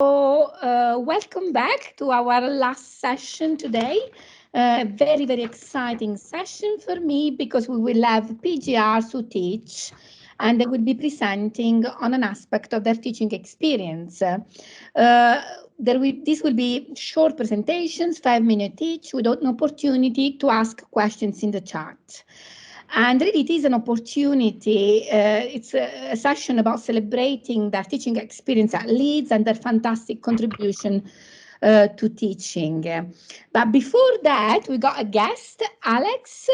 Welcome back to our last session today. Very, very exciting session for me because we will have PGRs who teach and they will be presenting on an aspect of their teaching experience. This will be short presentations, 5 minutes each, with an opportunity to ask questions in the chat. And really, it is an opportunity. It's a session about celebrating their teaching experience at Leeds and their fantastic contribution to teaching. But before that, we got a guest, Alex,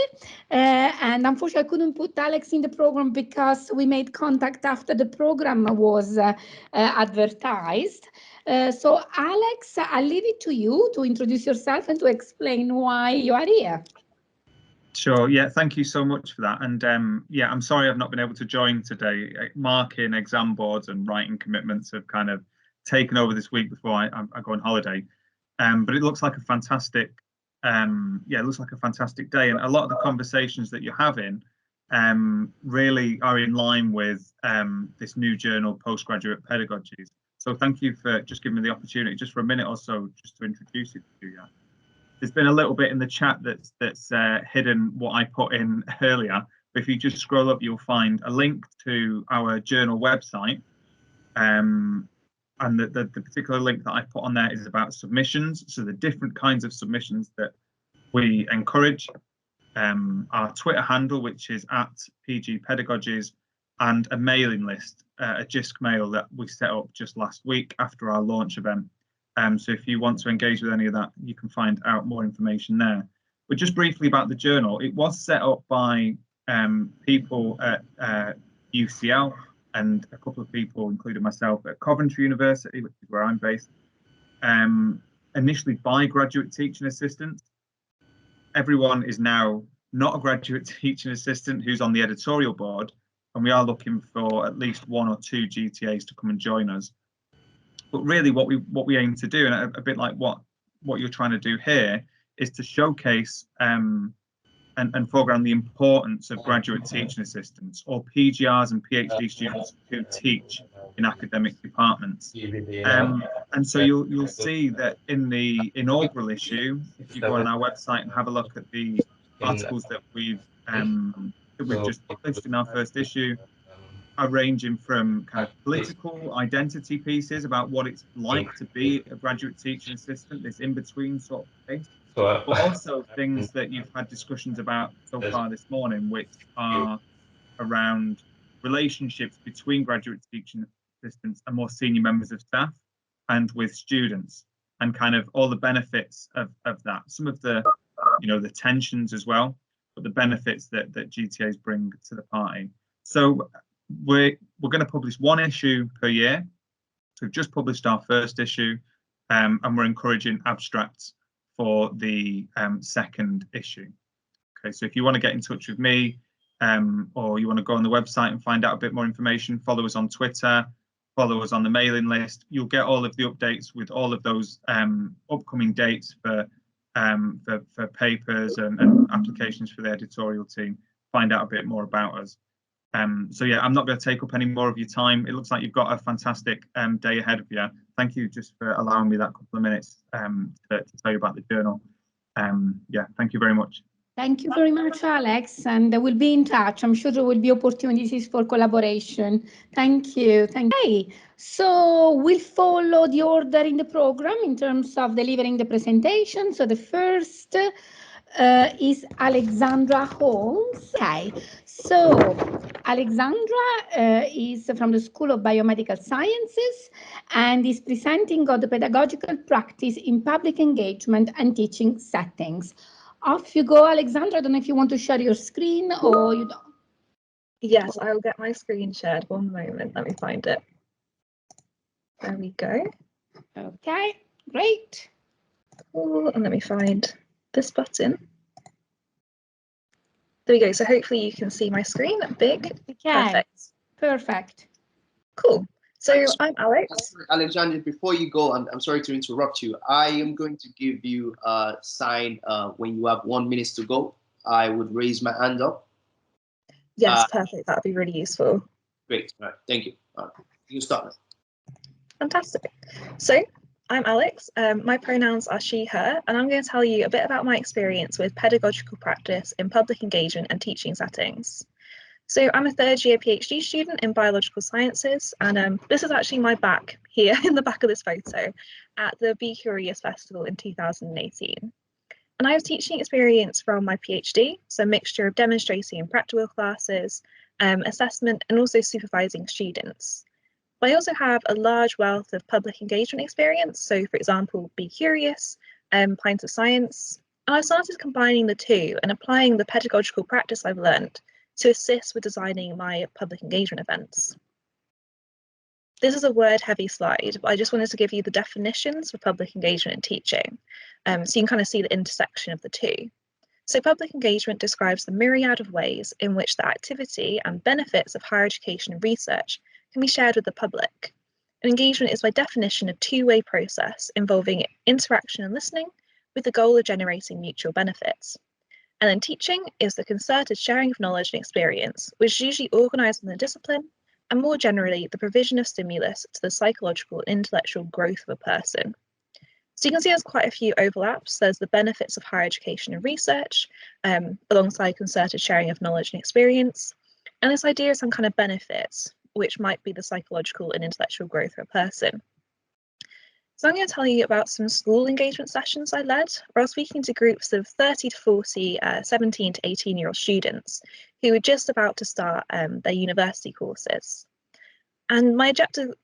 and unfortunately, I couldn't put Alex in the program because we made contact after the program was advertised. So, Alex, I'll leave it to you to introduce yourself and to explain why you are here. Sure. Yeah, thank you so much for that. And yeah, I'm sorry I've not been able to join today. Marking exam boards and writing commitments have kind of taken over this week before I go on holiday. But it looks like a fantastic, it looks like a fantastic day. And a lot of the conversations that you're having really are in line with this new journal, Postgraduate Pedagogies. So thank you for just giving me the opportunity, just for a minute or so, just to introduce it to you. There's been a little bit in the chat that's hidden what I put in earlier. But if you just scroll up, you'll find a link to our journal website. And the particular link that I put on there is about submissions. So the different kinds of submissions that we encourage. Our Twitter handle, which is @PG Pedagogies, and a mailing list, a JISC mail that we set up just last week after our launch event. So if you want to engage with any of that, you can find out more information there. But just briefly about the journal, it was set up by people at UCL and a couple of people, including myself, at Coventry University, which is where I'm based, initially by graduate teaching assistants. Everyone is now not a graduate teaching assistant who's on the editorial board, and we are looking for at least 1 or 2 GTAs to come and join us. But really what we aim to do, and a bit like what you're trying to do here, is to showcase and foreground the importance of graduate teaching assistants, or PGRs and PhD students who teach in academic departments. And so you'll see that in the inaugural issue, if you go on our website and have a look at the articles that we've just published in our first issue, are ranging from kind of political identity pieces about what it's like to be a graduate teaching assistant, this in-between sort of place, but also things that you've had discussions about so far this morning, which are around relationships between graduate teaching assistants and more senior members of staff and with students, and kind of all the benefits of that. Some of the, the tensions as well, but the benefits that GTAs bring to the party. So we're going to publish 1 issue per year. So we've just published our first issue, and we're encouraging abstracts for the second issue. Okay, so if you want to get in touch with me, or you want to go on the website and find out a bit more information, follow us on Twitter, follow us on the mailing list. You'll get all of the updates with all of those upcoming dates for papers and applications for the editorial team. Find out a bit more about us. So yeah, I'm not going to take up any more of your time. It looks like you've got a fantastic day ahead of you. Thank you just for allowing me that couple of minutes to tell you about the journal. Yeah, thank you very much. Thank you very much, Alex, and we'll be in touch. I'm sure there will be opportunities for collaboration. Thank you. Okay, so we'll follow the order in the program in terms of delivering the presentation. So the first is Alexandra Holmes. Okay, so Alexandra is from the School of Biomedical Sciences and is presenting on the pedagogical practice in public engagement and teaching settings. Off you go, Alexandra. I don't know if you want to share your screen or you don't. Yes, I will get my screen shared. 1 moment. Let me find it. There we go. Okay, great. Cool. And let me find this button. There we go. So hopefully you can see my screen. Big. Okay. Perfect. Cool. So I'm Alex. Alexandra, before you go, I'm sorry to interrupt you. I am going to give you a sign when you have 1 minute to go. I would raise my hand up. Yes, perfect. That would be really useful. Great. All right. Thank you. You start now. Fantastic. So I'm Alex. My pronouns are she, her, and I'm going to tell you a bit about my experience with pedagogical practice in public engagement and teaching settings. So I'm a third year PhD student in biological sciences, and this is actually my back here in the back of this photo at the Be Curious Festival in 2018. And I have teaching experience from my PhD, so a mixture of demonstrating and practical classes, assessment, and also supervising students. But I also have a large wealth of public engagement experience, so for example, Be Curious, Pints of Science, and I started combining the two and applying the pedagogical practice I've learned to assist with designing my public engagement events. This is a word-heavy slide, but I just wanted to give you the definitions for public engagement and teaching, so you can kind of see the intersection of the two. So public engagement describes the myriad of ways in which the activity and benefits of higher education and research can be shared with the public. And engagement is by definition a two-way process involving interaction and listening with the goal of generating mutual benefits. And then teaching is the concerted sharing of knowledge and experience, which is usually organised in the discipline, and more generally, the provision of stimulus to the psychological and intellectual growth of a person. So you can see there's quite a few overlaps. There's the benefits of higher education and research, alongside concerted sharing of knowledge and experience. And this idea of some kind of benefits, which might be the psychological and intellectual growth of a person. So I'm going to tell you about some school engagement sessions I led, where I was speaking to groups of 30 to 40 17 to 18-year-old students who were just about to start their university courses. And my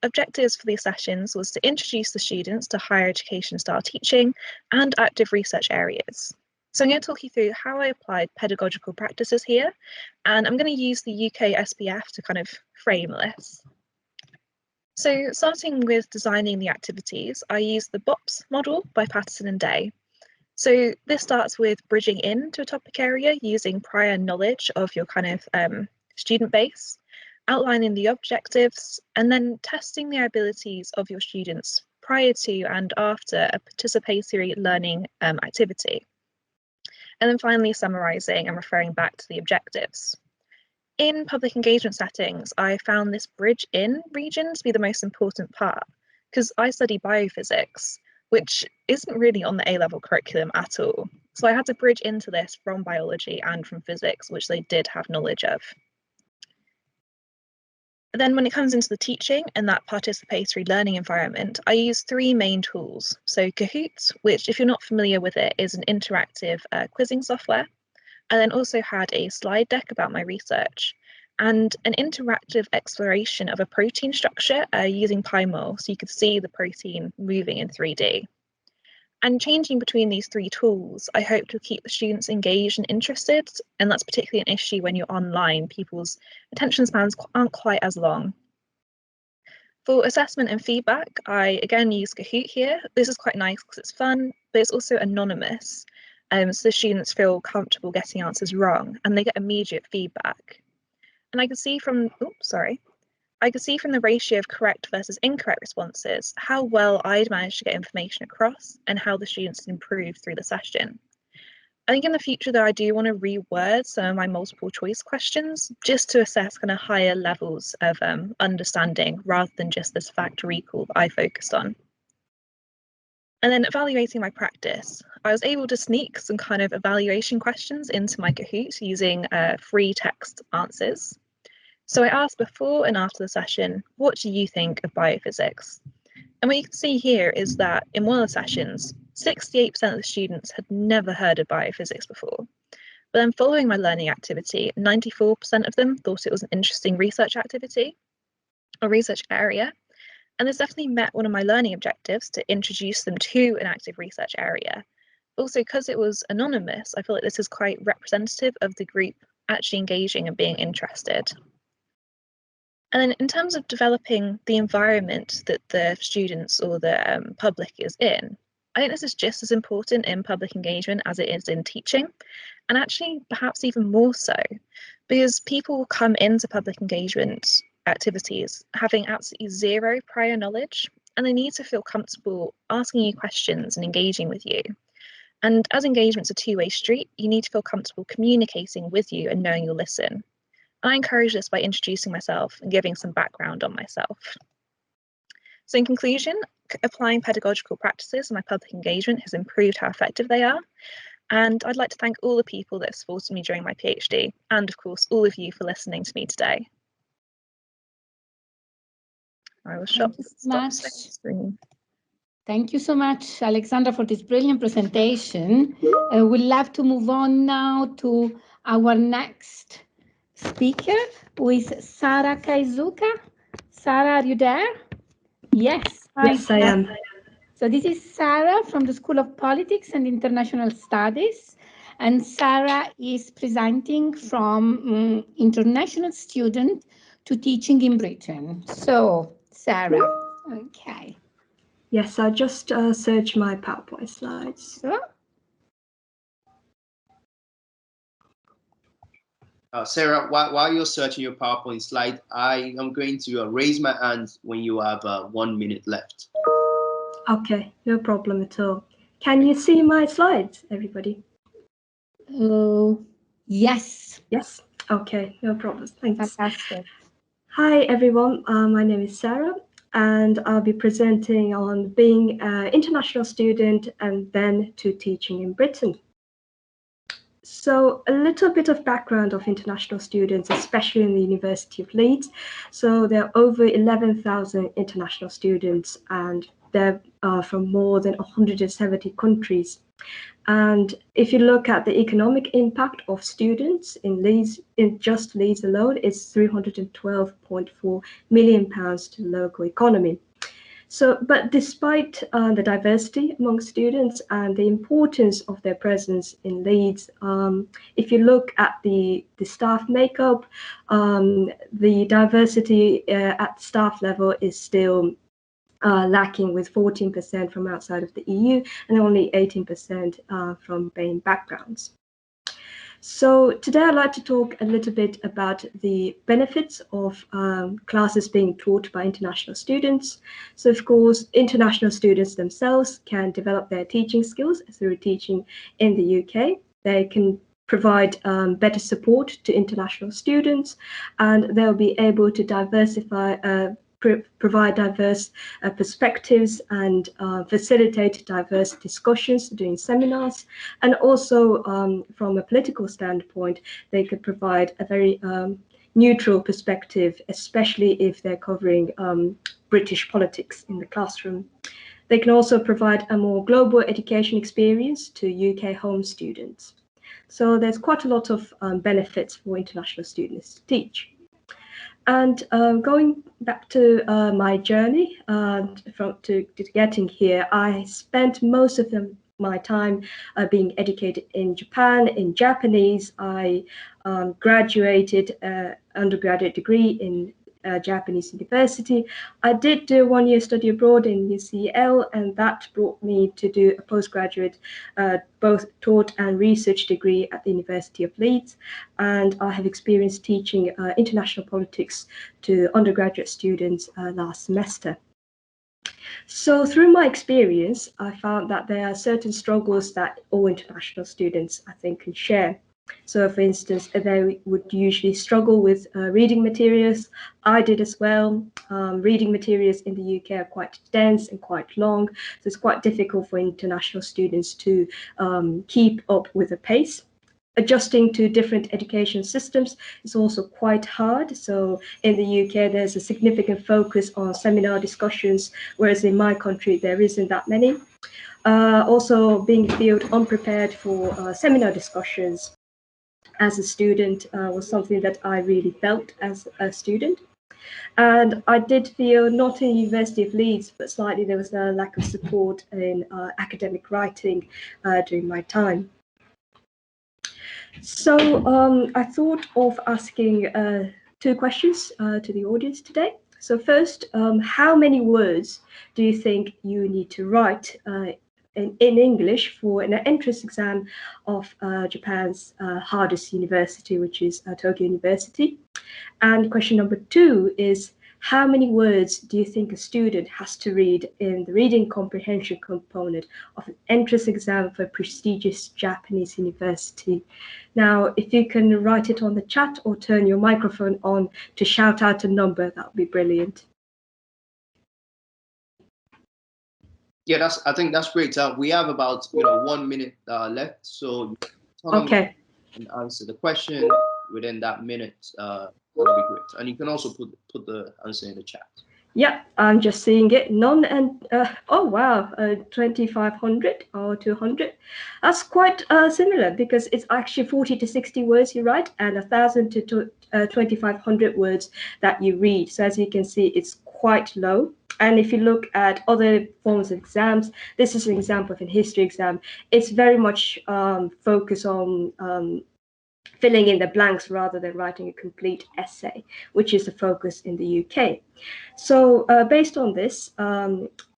objectives for these sessions was to introduce the students to higher education style teaching and active research areas. So I'm going to talk you through how I applied pedagogical practices here, and I'm going to use the UK SPF to kind of frame this. So starting with designing the activities, I used the BOPS model by Patterson and Day. So this starts with bridging into a topic area using prior knowledge of your kind of student base, outlining the objectives, and then testing the abilities of your students prior to and after a participatory learning activity. And then finally summarising and referring back to the objectives. In public engagement settings, I found this bridge-in region to be the most important part, because I study biophysics, which isn't really on the A-level curriculum at all. So I had to bridge into this from biology and from physics, which they did have knowledge of. Then when it comes into the teaching and that participatory learning environment, I use three main tools. So Kahoot, which if you're not familiar with it, is an interactive quizzing software. I then also had a slide deck about my research and an interactive exploration of a protein structure using PyMol, so you could see the protein moving in 3D. And changing between these three tools, I hope to keep the students engaged and interested, and that's particularly an issue when you're online. People's attention spans aren't quite as long. For assessment and feedback, I again use Kahoot here. This is quite nice because it's fun, but it's also anonymous. So the students feel comfortable getting answers wrong and they get immediate feedback. And I could see from, I could see from the ratio of correct versus incorrect responses how well I'd managed to get information across and how the students improved through the session. I think in the future though, I do want to reword some of my multiple choice questions just to assess kind of higher levels of understanding rather than just this fact recall that I focused on. And then evaluating my practice, I was able to sneak some kind of evaluation questions into my Kahoot using free text answers. So I asked before and after the session, what do you think of biophysics? And what you can see here is that in one of the sessions, 68% of the students had never heard of biophysics before. But then following my learning activity, 94% of them thought it was an interesting research activity or research area. And this definitely met one of my learning objectives to introduce them to an active research area. Also, because it was anonymous, I feel like this is quite representative of the group actually engaging and being interested. And then in terms of developing the environment that the students or the public is in, I think this is just as important in public engagement as it is in teaching, and actually perhaps even more so, because people come into public engagement activities having absolutely zero prior knowledge, and they need to feel comfortable asking you questions and engaging with you. And as engagement's a two-way street, you need to feel comfortable communicating with you and knowing you'll listen. I encourage this by introducing myself and giving some background on myself. So in conclusion, applying pedagogical practices in my public engagement has improved how effective they are. And I'd like to thank all the people that have supported me during my PhD, and of course, all of you for listening to me today. I will stop sharing screen. Thank you so much, Alexandra, for this brilliant presentation. We'd love to move on now to our next speaker, who is Sara Kaizuka. Sara, are you there? Yes. Yes, I am. So this is Sara from the School of Politics and International Studies. And Sara is presenting from international student to teaching in Britain. So, Sara, okay. Yes, I'll just search my PowerPoint slides. Sure. Sarah, while you're searching your PowerPoint slide, I am going to raise my hand when you have 1 minute left. Okay, no problem at all. Can you see my slides, everybody? Yes. Yes. Okay, no problem. Thanks. Fantastic. Hi, everyone. My name is Sarah, and I'll be presenting on being an international student and then to teaching in Britain. So a little bit of background of international students, especially in the University of Leeds. So there are over 11,000 international students, and they're from more than 170 countries. And if you look at the economic impact of students in Leeds, in just Leeds alone, it's £312.4 million to the local economy. So, but despite the diversity among students and the importance of their presence in Leeds, if you look at the staff makeup, the diversity at staff level is still lacking, with 14% from outside of the EU and only 18% from BAME backgrounds. So today I'd like to talk a little bit about the benefits of classes being taught by international students. So of course, international students themselves can develop their teaching skills through teaching in the UK. They can provide better support to international students, and they'll be able to provide diverse perspectives and facilitate diverse discussions during seminars. And also from a political standpoint, they could provide a very neutral perspective, especially if they're covering British politics in the classroom. They can also provide a more global education experience to UK home students. So there's quite a lot of benefits for international students to teach. And going back to my journey to getting here, I spent most of my time being educated in Japan, in Japanese. I graduated undergraduate degree in Japanese university. I did do 1 year study abroad in UCL, and that brought me to do a postgraduate both taught and research degree at the University of Leeds. And I have experience teaching international politics to undergraduate students last semester. So through my experience, I found that there are certain struggles that all international students, I think, can share. So for instance, they would usually struggle with reading materials. I did as well. Reading materials in the UK are quite dense and quite long, so it's quite difficult for international students to keep up with the pace. Adjusting to different education systems is also quite hard. So in the UK, there's a significant focus on seminar discussions, whereas in my country, there isn't that many. Also, being field unprepared for seminar discussions as a student was something that I really felt as a student. And I did feel, not in University of Leeds, but slightly there was a lack of support in academic writing during my time. So I thought of asking 2 questions to the audience today. So first, how many words do you think you need to write in English for an entrance exam of Japan's hardest university, which is Tokyo University? And question number 2 is, how many words do you think a student has to read in the reading comprehension component of an entrance exam for a prestigious Japanese university? Now, if you can write it on the chat or turn your microphone on to shout out a number, that would be brilliant. Yeah, I think that's great. We have about 1 minute left, so Okay. and answer the question within that minute. That'll be great. And you can also put the answer in the chat. Yeah, I'm just seeing it. None and oh wow, 2,500 or 200. That's quite similar because it's actually 40 to 60 words you write and 1,000 to 2,500 words that you read. So as you can see, it's quite low. And if you look at other forms of exams, this is an example of a history exam. It's very much focused on filling in the blanks rather than writing a complete essay, which is the focus in the UK. So based on this,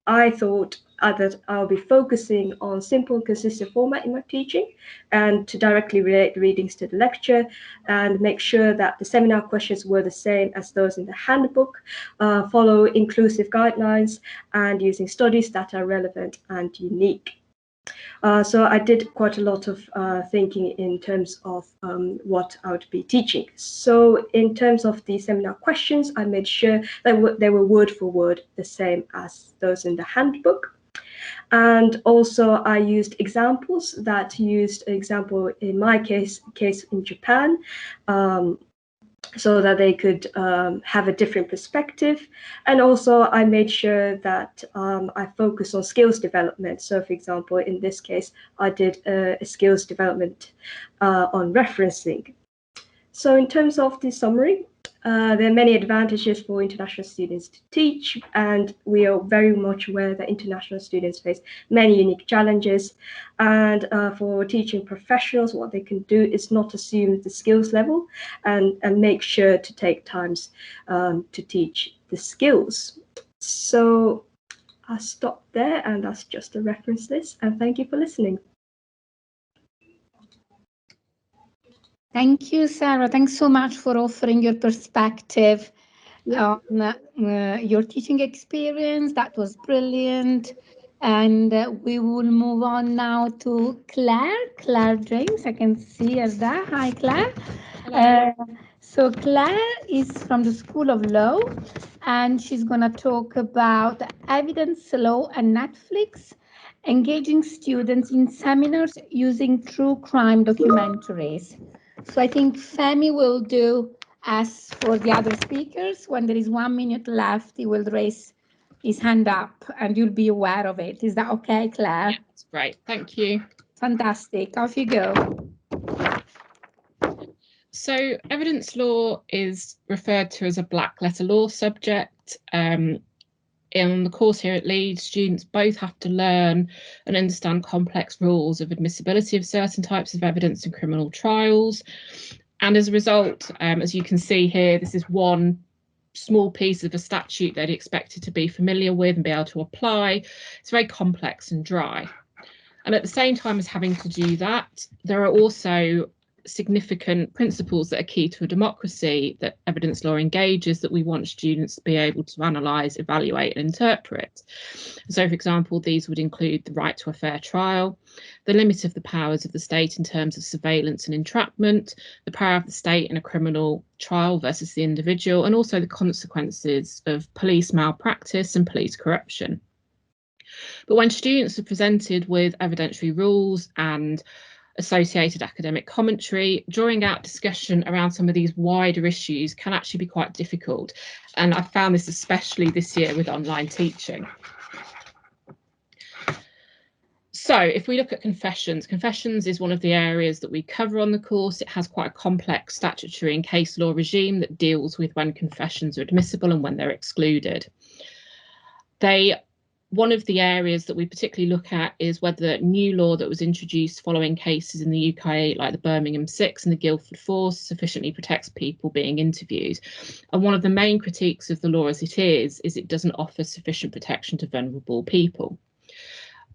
I thought that I'll be focusing on simple and consistent format in my teaching and to directly relate the readings to the lecture and make sure that the seminar questions were the same as those in the handbook, follow inclusive guidelines and using studies that are relevant and unique. So I did quite a lot of thinking in terms of what I would be teaching. So in terms of the seminar questions, I made sure that they were word for word the same as those in the handbook. And also I used examples that used example in my case in Japan, so that they could have a different perspective. And also I made sure that I focus on skills development. So for example, in this case, I did a skills development on referencing. So in terms of the summary, there are many advantages for international students to teach, and we are very much aware that international students face many unique challenges. And for teaching professionals, what they can do is not assume the skills level and make sure to take times to teach the skills. So I'll stop there, and that's just a reference list. And thank you for listening. Thank you, Sarah. Thanks so much for offering your perspective on your teaching experience. That was brilliant. And we will move on now to Claire. Claire James, I can see her there. Hi, Claire. So Claire is from the School of Law, and she's going to talk about evidence law and Netflix, engaging students in seminars using true crime documentaries. So I think Femi will do as for the other speakers. When there is 1 minute left, he will raise his hand up and you'll be aware of it. Is that okay, Claire? Yeah, that's great. Thank you. Fantastic. Off you go. So evidence law is referred to as a black letter law subject. In the course here at Leeds, students both have to learn and understand complex rules of admissibility of certain types of evidence in criminal trials. And as a result, as you can see here, this is one small piece of a statute they'd expected to be familiar with and be able to apply. It's very complex and dry. And at the same time as having to do that, there are also significant principles that are key to a democracy that evidence law engages that we want students to be able to analyse, evaluate and interpret. So, for example, these would include the right to a fair trial, the limit of the powers of the state in terms of surveillance and entrapment, the power of the state in a criminal trial versus the individual, and also the consequences of police malpractice and police corruption. But when students are presented with evidentiary rules and associated academic commentary, drawing out discussion around some of these wider issues can actually be quite difficult. And I've found this especially this year with online teaching. So if we look at confessions is one of the areas that we cover on the course. It has quite a complex statutory and case law regime that deals with when confessions are admissible and when they're excluded. One of the areas that we particularly look at is whether new law that was introduced following cases in the UK, like the Birmingham 6 and the Guildford 4, sufficiently protects people being interviewed. And one of the main critiques of the law as it is it doesn't offer sufficient protection to vulnerable people.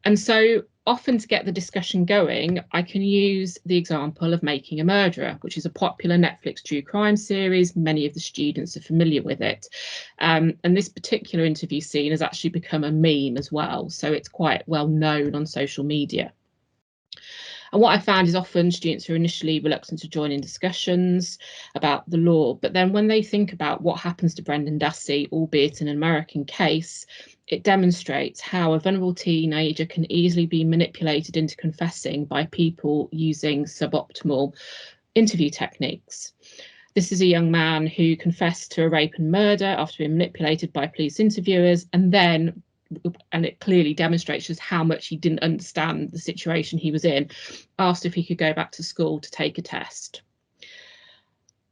And so often to get the discussion going, I can use the example of Making a Murderer, which is a popular Netflix true crime series. Many of the students are familiar with it. And this particular interview scene has actually become a meme as well. So it's quite well known on social media. And what I found is often students are initially reluctant to join in discussions about the law, but then when they think about what happens to Brendan Dassey, albeit in an American case, it demonstrates how a vulnerable teenager can easily be manipulated into confessing by people using suboptimal interview techniques. This is a young man who confessed to a rape and murder after being manipulated by police interviewers, and it clearly demonstrates just how much he didn't understand the situation he was in, asked if he could go back to school to take a test.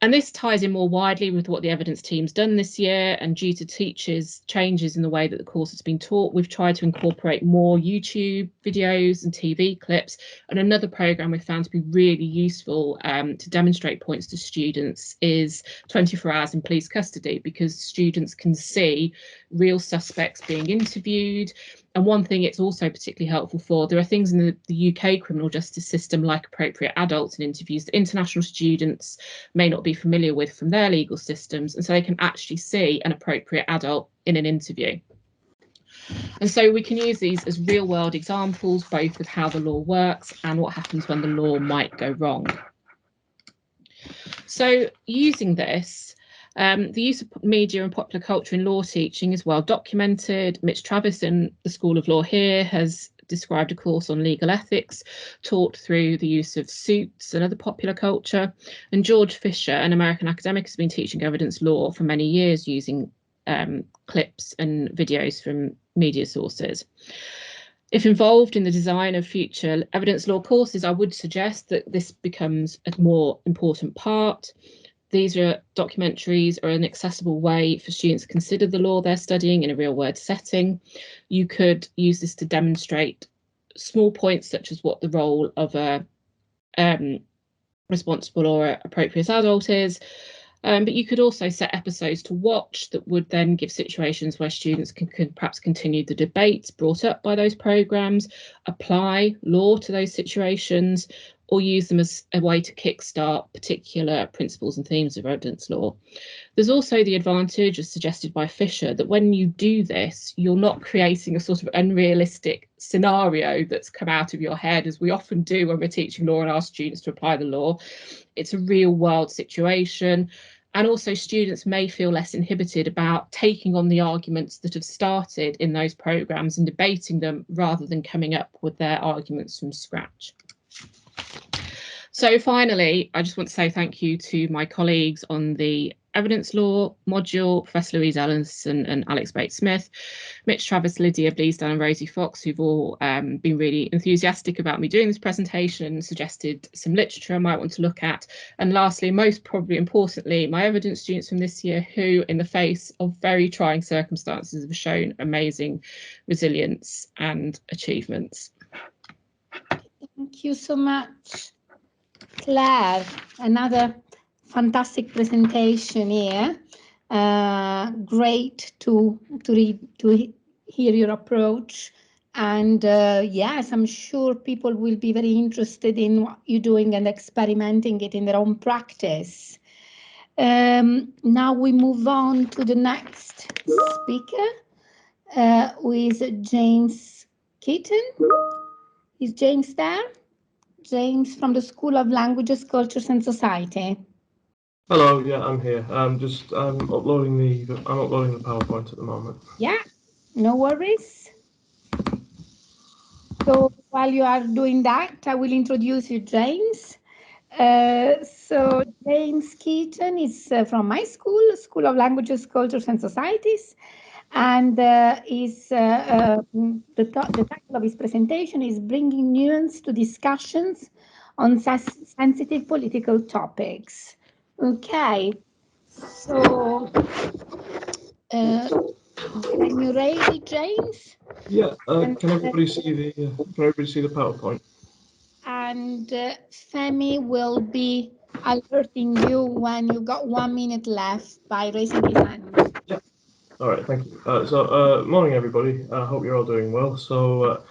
And this ties in more widely with what the evidence team's done this year, and due to teachers' changes in the way that the course has been taught, we've tried to incorporate more YouTube videos and TV clips. And another programme we've found to be really useful to demonstrate points to students is 24 hours in police custody, because students can see real suspects being interviewed. And one thing it's also particularly helpful for, there are things in the UK criminal justice system, like appropriate adults in interviews, that international students may not be familiar with from their legal systems, and so they can actually see an appropriate adult in an interview. And so we can use these as real world examples, both of how the law works and what happens when the law might go wrong. So using this, the use of media and popular culture in law teaching is well documented. Mitch Travis in the School of Law here has described a course on legal ethics taught through the use of Suits and other popular culture. And George Fisher, an American academic, has been teaching evidence law for many years using clips and videos from media sources. If involved in the design of future evidence law courses, I would suggest that this becomes a more important part. These documentaries are an accessible way for students to consider the law they're studying in a real-world setting. You could use this to demonstrate small points such as what the role of a responsible or appropriate adult is. But you could also set episodes to watch that would then give situations where students can perhaps continue the debates brought up by those programmes, apply law to those situations, or use them as a way to kickstart particular principles and themes of evidence law. There's also the advantage, as suggested by Fisher, that when you do this, you're not creating a sort of unrealistic scenario that's come out of your head, as we often do when we're teaching law and ask students to apply the law. It's a real world situation. And also students may feel less inhibited about taking on the arguments that have started in those programmes and debating them rather than coming up with their arguments from scratch. So finally, I just want to say thank you to my colleagues on the evidence law module, Professor Louise Ellison and Alex Bates-Smith, Mitch Travis, Lydia Bleasdale and Rosie Fox, who've all been really enthusiastic about me doing this presentation, suggested some literature I might want to look at. And lastly, most probably importantly, my evidence students from this year, who in the face of very trying circumstances have shown amazing resilience and achievements. Thank you so much, Claire. Another fantastic presentation here. Great to hear your approach, and yes, I'm sure people will be very interested in what you're doing and experimenting it in their own practice. Now we move on to the next speaker, who is James Keaton. Is James there? James from the School of Languages, Cultures and Society. Hello, yeah, I'm here. I'm uploading the PowerPoint at the moment. Yeah, no worries. So while you are doing that, I will introduce you, James. So James Keaton is from my school, School of Languages, Cultures and Societies. And the title of his presentation is Bringing Nuance to Discussions on Sensitive Political Topics. Okay, so when you're ready, James? Yeah, can everybody see the PowerPoint? And Femi will be alerting you when you got 1 minute left by raising his hand. Yeah. All right, thank you. Morning, everybody. I hope you're all doing well. So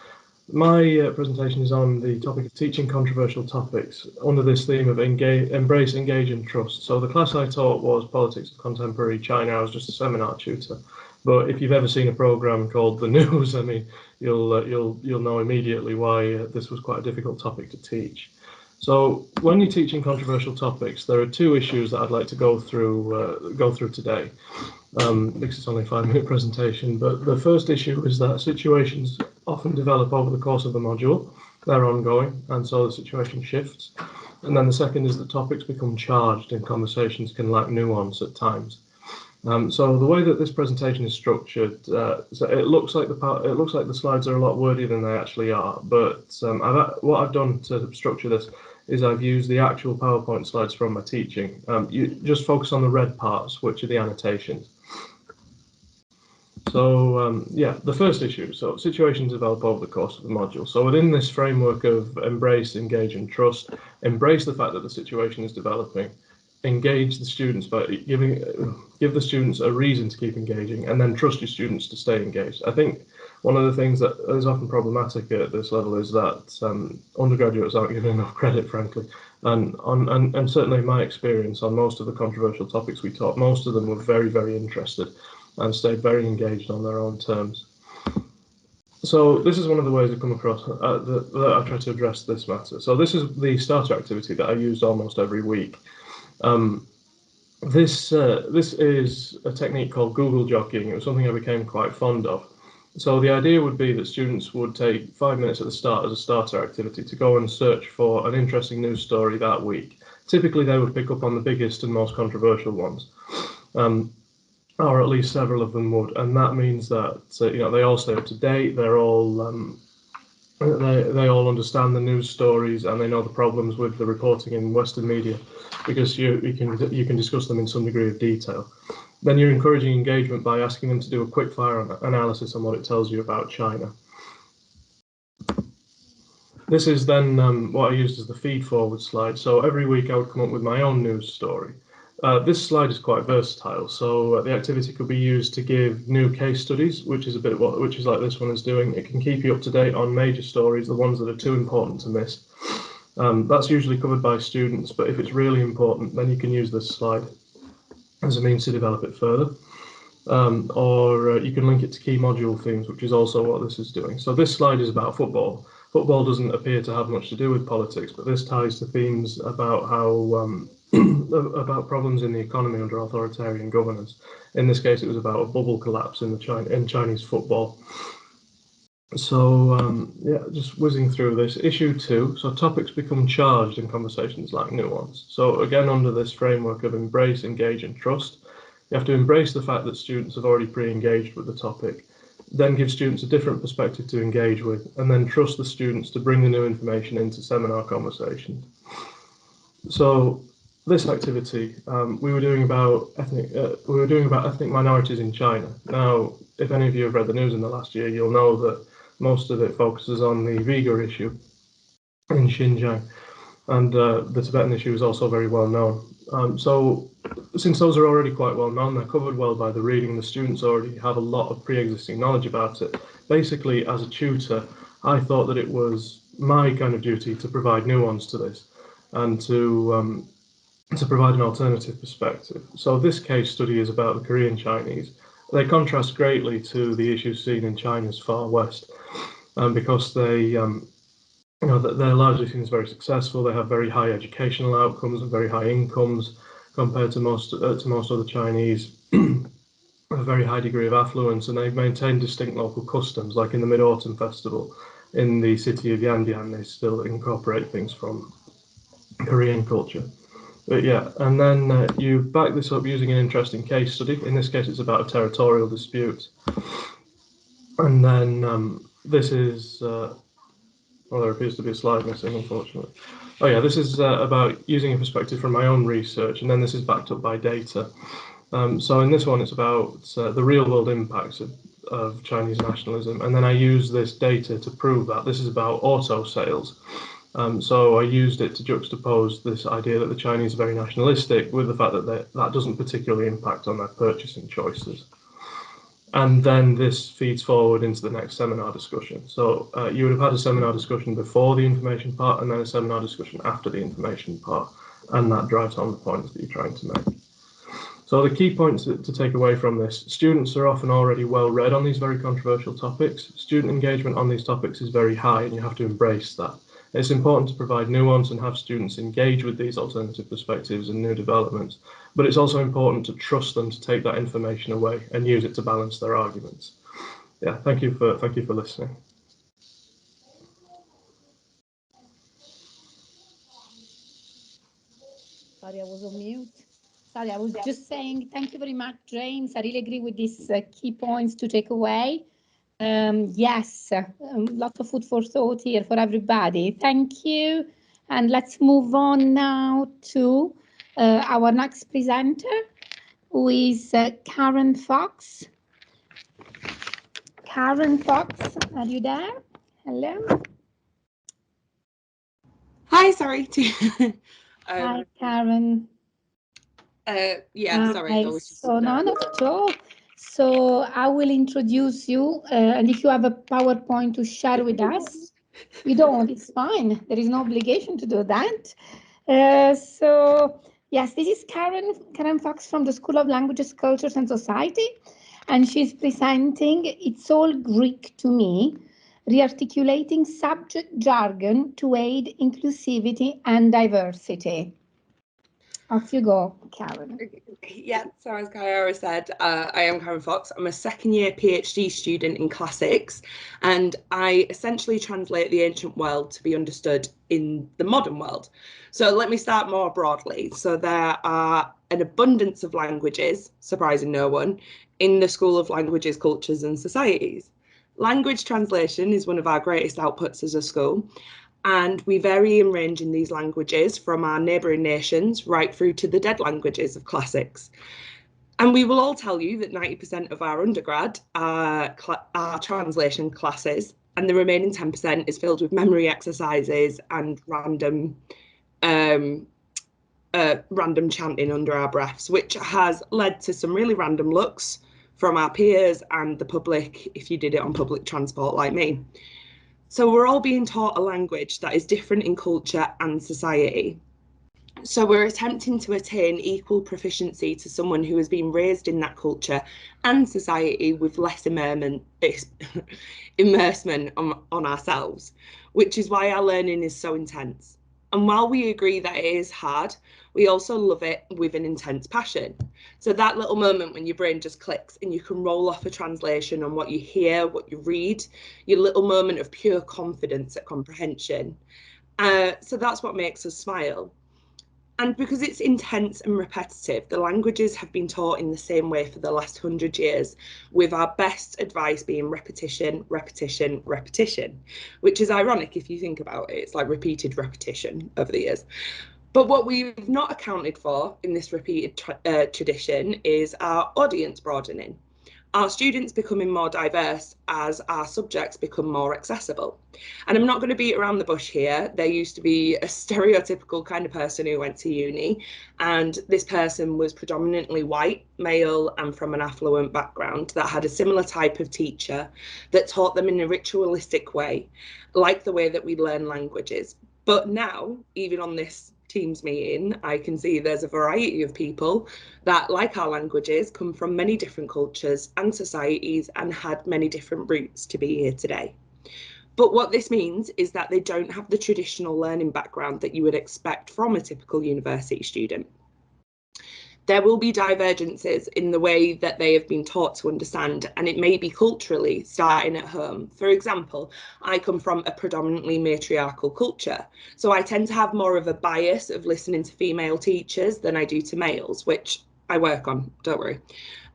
my presentation is on the topic of teaching controversial topics under this theme of embrace, engage and trust. So the class I taught was Politics of Contemporary China. I was just a seminar tutor. But if you've ever seen a program called The News, I mean, you'll know immediately why this was quite a difficult topic to teach. So when you're teaching controversial topics, there are two issues that I'd like to go through today. Because it's only a 5-minute presentation, but the first issue is that situations often develop over the course of the module. They're ongoing, and so the situation shifts. And then the second is that topics become charged and conversations can lack nuance at times. So the way that this presentation is structured, so it looks like the slides are a lot wordier than they actually are. But what I've done to structure this is I've used the actual PowerPoint slides from my teaching. You just focus on the red parts, which are the annotations. So yeah, the first issue, so situations develop over the course of the module. So within this framework of embrace, engage and trust, embrace the fact that the situation is developing, engage the students by give the students a reason to keep engaging, and then trust your students to stay engaged. I think one of the things that is often problematic at this level is that undergraduates aren't given enough credit, frankly. And certainly in my experience on most of the controversial topics we taught, most of them were very, very interested and stayed very engaged on their own terms. So this is one of the ways I've come across that I try to address this matter. So this is the starter activity that I used almost every week. This is a technique called Google jockeying. It was something I became quite fond of. So the idea would be that students would take 5 minutes at the start as a starter activity to go and search for an interesting news story that week. Typically, they would pick up on the biggest and most controversial ones. Or at least several of them would, and that means that they all stay up to date. They're all they all understand the news stories, and they know the problems with the reporting in Western media, because you can discuss them in some degree of detail. Then you're encouraging engagement by asking them to do a quick-fire analysis on what it tells you about China. This is then what I used as the feed-forward slide. So every week I would come up with my own news story. This slide is quite versatile, so the activity could be used to give new case studies, which is like this one is doing. It can keep you up to date on major stories, the ones that are too important to miss. That's usually covered by students, but if it's really important, then you can use this slide as a means to develop it further. Or you can link it to key module themes, which is also what this is doing. So this slide is about football. Football doesn't appear to have much to do with politics, but this ties to themes about how about problems in the economy under authoritarian governance. In this case, it was about a bubble collapse in Chinese football. So yeah, just whizzing through this. Issue 2, so topics become charged and conversations lack nuance. So again, under this framework of embrace, engage and trust, you have to embrace the fact that students have already pre-engaged with the topic, then give students a different perspective to engage with, and then trust the students to bring the new information into seminar conversations. So this activity, we were doing about ethnic minorities in China. Now, if any of you have read the news in the last year, you'll know that most of it focuses on the Uyghur issue in Xinjiang, and the Tibetan issue is also very well known. So since those are already quite well known, they're covered well by the reading, the students already have a lot of pre-existing knowledge about it. Basically, as a tutor, I thought that it was my kind of duty to provide nuance to this and to provide an alternative perspective. So this case study is about the Korean Chinese. They contrast greatly to the issues seen in China's far west, because they they're largely seen as very successful. They have very high educational outcomes and very high incomes compared to most other Chinese. A very high degree of affluence, and they've maintained distinct local customs, like in the Mid-Autumn Festival in the city of Yanbian. They still incorporate things from Korean culture. But yeah, and then you back this up using an interesting case study. In this case, it's about a territorial dispute. And then this is, well, there appears to be a slide missing, unfortunately. Oh yeah, this is about using a perspective from my own research, and then this is backed up by data. So in this one, it's about the real-world impacts of Chinese nationalism, and then I use this data to prove that. This is about auto sales. So I used it to juxtapose this idea that the Chinese are very nationalistic with the fact that that doesn't particularly impact on their purchasing choices. And then this feeds forward into the next seminar discussion. So you would have had a seminar discussion before the information part and then a seminar discussion after the information part, and that drives home the points that you're trying to make. So the key points to take away from this: students are often already well read on these very controversial topics. Student engagement on these topics is very high, and you have to embrace that. It's important to provide nuance and have students engage with these alternative perspectives and new developments, but it's also important to trust them to take that information away and use it to balance their arguments. Yeah, thank you for listening. Sorry, I was on mute. Sorry, I was just saying thank you very much, James. I really agree with these key points to take away. Yes, lots of food for thought here for everybody. Thank you. And let's move on now to our next presenter, who is Karen Fox. Karen Fox, are you there? Hello. Hi, sorry. Hi, Karen. Yeah, sorry. So none at all. So I will introduce you, and if you have a PowerPoint to share with us, you don't, it's fine. There is no obligation to do that. So yes, this is Karen Fox from the School of Languages, Cultures and Society, and she's presenting It's All Greek to Me, Rearticulating Subject Jargon to Aid Inclusivity and Diversity. Off you go, Karen. Yeah, so as Kayara said, I am Karen Fox. I'm a second-year PhD student in classics, and I essentially translate the ancient world to be understood in the modern world. So let me start more broadly. So there are an abundance of languages, surprising no one, in the School of Languages, Cultures and Societies. Language translation is one of our greatest outputs as a school, and we vary in range in these languages from our neighbouring nations right through to the dead languages of classics. And we will all tell you that 90% of our undergrad are translation classes, and the remaining 10% is filled with memory exercises and random chanting under our breaths, which has led to some really random looks from our peers and the public if you did it on public transport like me. So we're all being taught a language that is different in culture and society. So we're attempting to attain equal proficiency to someone who has been raised in that culture and society with less immersement on ourselves, which is why our learning is so intense. And while we agree that it is hard, we also love it with an intense passion. So that little moment when your brain just clicks and you can roll off a translation on what you hear, what you read, your little moment of pure confidence at comprehension. So that's what makes us smile. And because it's intense and repetitive, the languages have been taught in the same way for the last 100 years, with our best advice being repetition, repetition, repetition, which is ironic if you think about it. It's like repeated repetition over the years. But what we've not accounted for in this repeated tradition is our audience broadening. Our students becoming more diverse as our subjects become more accessible. And I'm not going to beat around the bush here. There used to be a stereotypical kind of person who went to uni, and this person was predominantly white, male, and from an affluent background that had a similar type of teacher that taught them in a ritualistic way, like the way that we learn languages. But now, even on this Teams meeting, I can see there's a variety of people that, like our languages, come from many different cultures and societies and had many different routes to be here today. But what this means is that they don't have the traditional learning background that you would expect from a typical university student. There will be divergences in the way that they have been taught to understand, and it may be culturally, starting at home. For example, I come from a predominantly matriarchal culture, so I tend to have more of a bias of listening to female teachers than I do to males, which I work on, don't worry.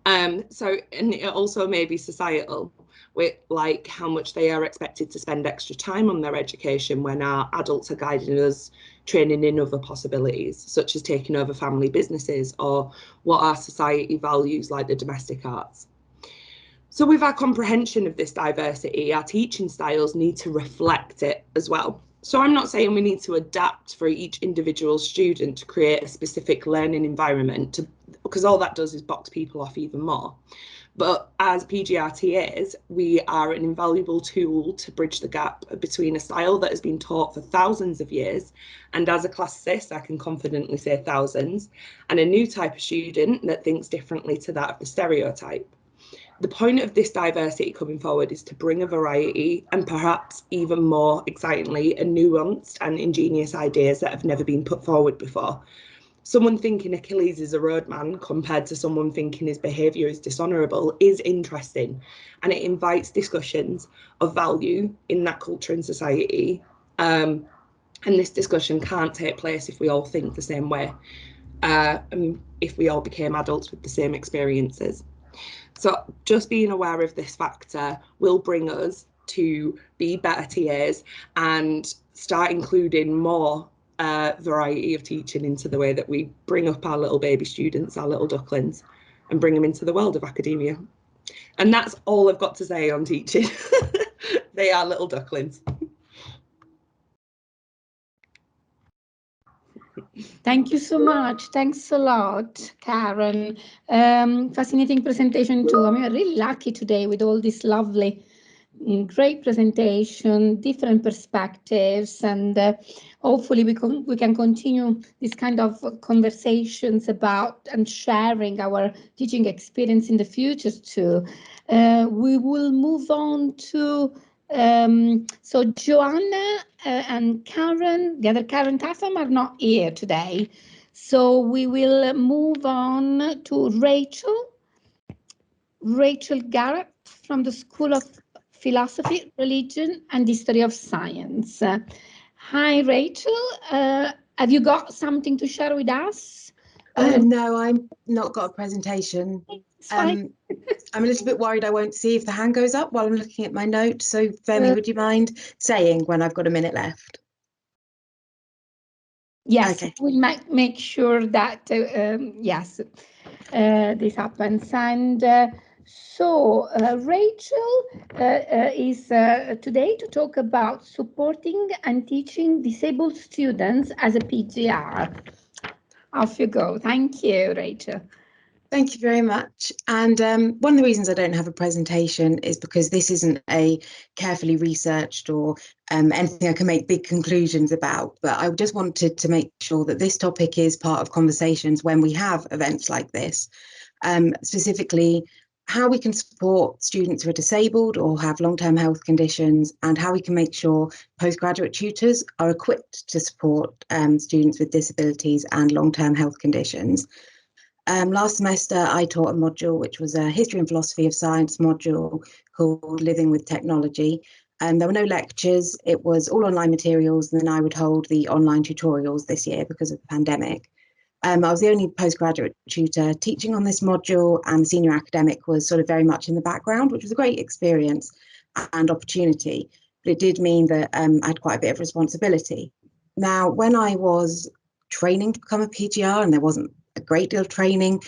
And it also may be societal, with like how much they are expected to spend extra time on their education when our adults are guiding us, training in other possibilities, such as taking over family businesses or what our society values, like the domestic arts. So with our comprehension of this diversity, our teaching styles need to reflect it as well. So I'm not saying we need to adapt for each individual student to create a specific learning environment, because all that does is box people off even more. But as PGRTAs, we are an invaluable tool to bridge the gap between a style that has been taught for thousands of years, and as a classicist, I can confidently say thousands, and a new type of student that thinks differently to that of the stereotype. the point of this diversity coming forward is to bring a variety and perhaps even more excitingly, a nuanced and ingenious ideas that have never been put forward before. Someone thinking Achilles is a roadman compared to someone thinking his behaviour is dishonourable is interesting, and it invites discussions of value in that culture and society. And this discussion can't take place if we all think the same way, and if we all became adults with the same experiences. So just being aware of this factor will bring us to be better TAs and start including more variety of teaching into the way that we bring up our little baby students, our little ducklings, and bring them into the world of academia. And that's all I've got to say on teaching. They are little ducklings. Thank you so much. Thanks a lot, Karen. Fascinating presentation too. I mean, I'm really lucky today with all this lovely, great presentation, different perspectives, and hopefully we can continue this kind of conversations about and sharing our teaching experience in the future too. We will move on to so Joanna and Karen, the other Karen Tatham are not here today. So we will move on to Rachel Garrett from the School of Philosophy, Religion and History of Science. Hi, Rachel. Have you got something to share with us? No, I'm not got a presentation. I'm a little bit worried I won't see if the hand goes up while I'm looking at my notes. So, Femi, would you mind saying when I've got a minute left? Yes, okay. We'll make sure that, yes, this happens. And so Rachel is today to talk about supporting and teaching disabled students as a PGR. Off you go. Thank you, Rachel. Thank you very much. And one of the reasons I don't have a presentation is because this isn't a carefully researched or anything I can make big conclusions about. But I just wanted to make sure that this topic is part of conversations when we have events like this, specifically how we can support students who are disabled or have long-term health conditions, and how we can make sure postgraduate tutors are equipped to support students with disabilities and long-term health conditions. Last semester, I taught a module which was a History and Philosophy of Science module called Living with Technology. There were no lectures. It was all online materials, and then I would hold the online tutorials this year because of the pandemic. I was the only postgraduate tutor teaching on this module, and the senior academic was sort of very much in the background, which was a great experience and opportunity. But it did mean that I had quite a bit of responsibility. Now, when I was training to become a PGR, and there wasn't a great deal of training,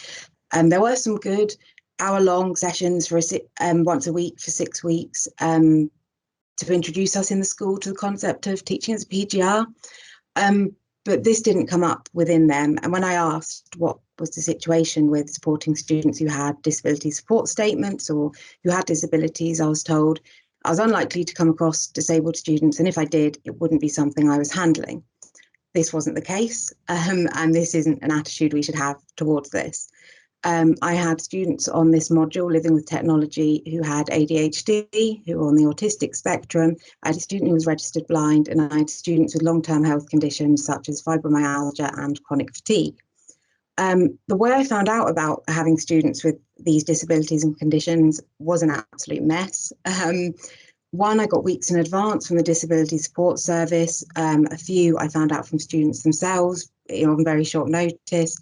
there were some good hour-long sessions for once a week for 6 weeks to introduce us in the school to the concept of teaching as a PGR. But this didn't come up within them. And when I asked what was the situation with supporting students who had disability support statements or who had disabilities, I was told I was unlikely to come across disabled students, and if I did, it wouldn't be something I was handling. This wasn't the case, and this isn't an attitude we should have towards this. I had students on this module, Living with Technology, who had ADHD, who were on the autistic spectrum. I had a student who was registered blind, and I had students with long-term health conditions such as fibromyalgia and chronic fatigue. The way I found out about having students with these disabilities and conditions was an absolute mess. One, I got weeks in advance from the Disability Support Service. A few I found out from students themselves on very short notice.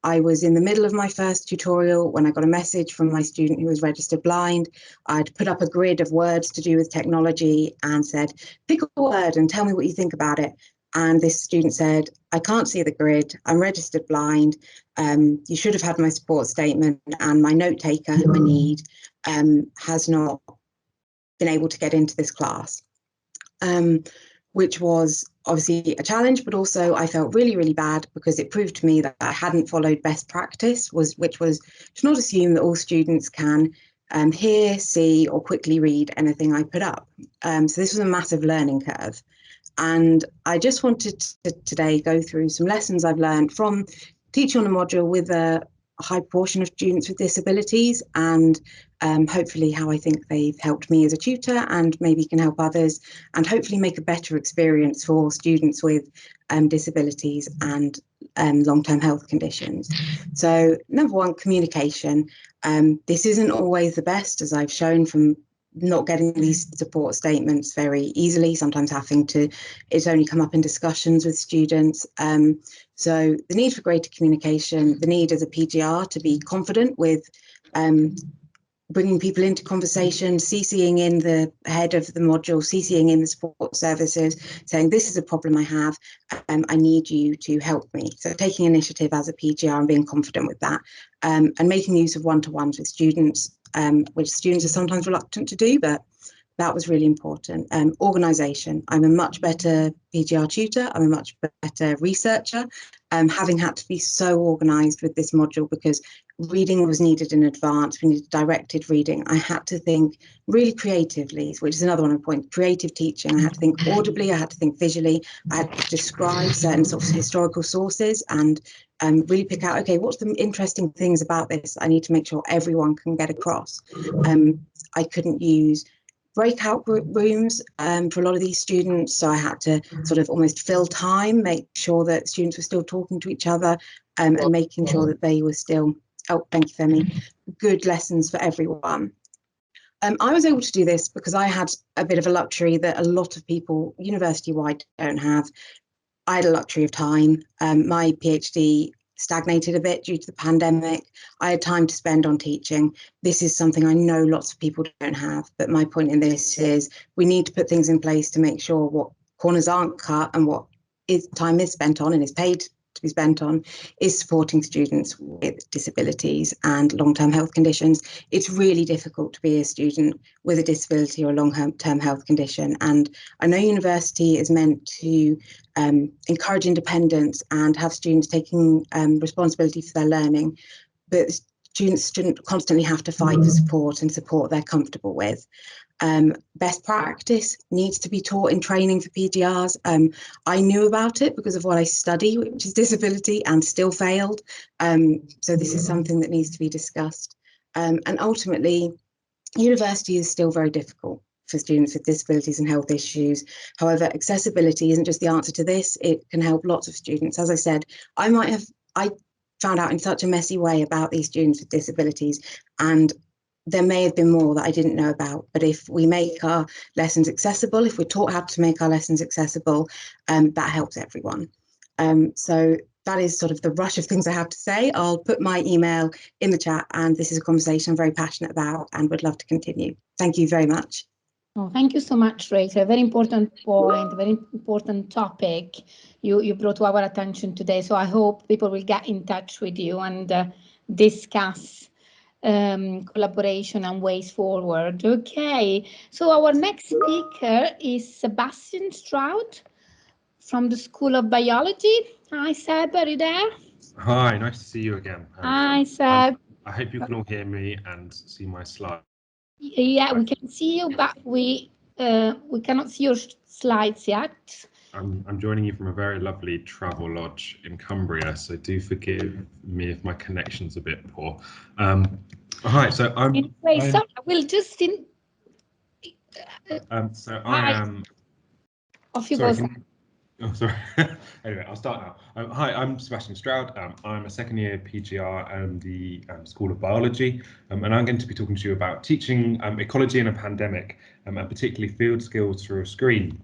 I was in the middle of my first tutorial when I got a message from my student who was registered blind. I'd put up a grid of words to do with technology and said, pick a word and tell me what you think about it. And this student said, I can't see the grid, I'm registered blind, you should have had my support statement, and my note taker who I need has not been able to get into this class, which was obviously a challenge, but also I felt really, really bad because it proved to me that I hadn't followed best practice, which was to not assume that all students can hear, see, or quickly read anything I put up. So this was a massive learning curve. And I just wanted to today go through some lessons I've learned from teaching on a module with a a high proportion of students with disabilities, and hopefully how I think they've helped me as a tutor and maybe can help others, and hopefully make a better experience for students with disabilities and long-term health conditions. So number one, communication. This isn't always the best, as I've shown from not getting these support statements very easily, sometimes having to, it's only come up in discussions with students. So the need for greater communication, the need as a PGR to be confident with bringing people into conversation, CCing in the head of the module, CCing in the support services, saying this is a problem I have, I need you to help me. So taking initiative as a PGR and being confident with that, and making use of one-to-ones with students, which students are sometimes reluctant to do, but that was really important. Organisation. I'm a much better PGR tutor. I'm a much better researcher, having had to be so organised with this module because reading was needed in advance. We needed directed reading. I had to think really creatively, which is another one of the points, creative teaching. I had to think audibly, I had to think visually, I had to describe certain sorts of historical sources and really pick out, okay, what's the interesting things about this I need to make sure everyone can get across. I couldn't use breakout rooms for a lot of these students, so I had to sort of almost fill time, make sure that students were still talking to each other, and making sure that they were still, oh, thank you, Femi, good lessons for everyone. I was able to do this because I had a bit of a luxury that a lot of people university-wide don't have. I had a luxury of time. My PhD stagnated a bit due to the pandemic. I had time to spend on teaching. This is something I know lots of people don't have, but my point in this is we need to put things in place to make sure what corners aren't cut and what time is spent on and is paid to be spent on is supporting students with disabilities and long-term health conditions. It's really difficult to be a student with a disability or a long-term health condition, and I know university is meant to encourage independence and have students taking responsibility for their learning, but students shouldn't constantly have to fight for support and support they're comfortable with. Best practice needs to be taught in training for PGRs. I knew about it because of what I study, which is disability, and still failed. So this is something that needs to be discussed. And ultimately, university is still very difficult for students with disabilities and health issues. However, accessibility isn't just the answer to this. It can help lots of students. As I said, I found out in such a messy way about these students with disabilities, and there may have been more that I didn't know about, but if we make our lessons accessible, if we're taught how to make our lessons accessible, that helps everyone. So that is sort of the rush of things I have to say. I'll put my email in the chat, and this is a conversation I'm very passionate about and would love to continue. Thank you very much. Oh, thank you so much, Rachel. A very important point, very important topic you brought to our attention today. So I hope people will get in touch with you and discuss collaboration and ways forward. Okay, so our next speaker is Sebastian Stroud from the School of Biology. Hi, Seb, are you there? Hi, nice to see you again. Hi, Seb. I hope you can all hear me and see my slide. Yeah, we can see you, but we cannot see your slides yet. I'm joining you from a very lovely travel lodge in Cumbria, so do forgive me if my connection's a bit poor. Hi, so Sorry, we'll just so I am. Off you sorry, go. Oh, sorry. Anyway, I'll start now. Hi, I'm Sebastian Stroud. I'm a second-year PGR at the School of Biology, and I'm going to be talking to you about teaching ecology in a pandemic, and particularly field skills through a screen.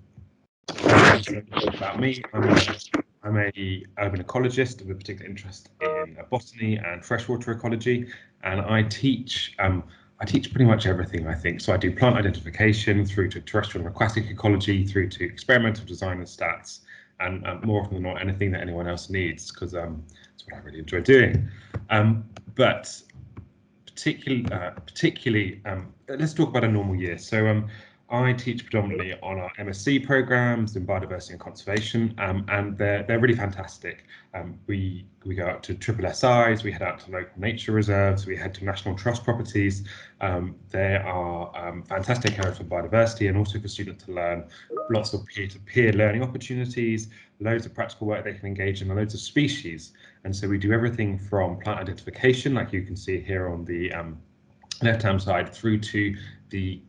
So about me, I'm a urban ecologist with a particular interest in botany and freshwater ecology, and I teach pretty much everything, I think. So I do plant identification through to terrestrial and aquatic ecology, through to experimental design and stats, and more often than not, anything that anyone else needs, because that's what I really enjoy doing. But particularly, let's talk about a normal year. So I teach predominantly on our MSc programs in biodiversity and conservation, and they're really fantastic. We go out to SSIs, we head out to local nature reserves, we head to national trust properties. There are fantastic areas for biodiversity and also for students to learn. Lots of peer-to-peer learning opportunities, loads of practical work they can engage in, and loads of species. And so we do everything from plant identification, like you can see here on the left-hand side, through to the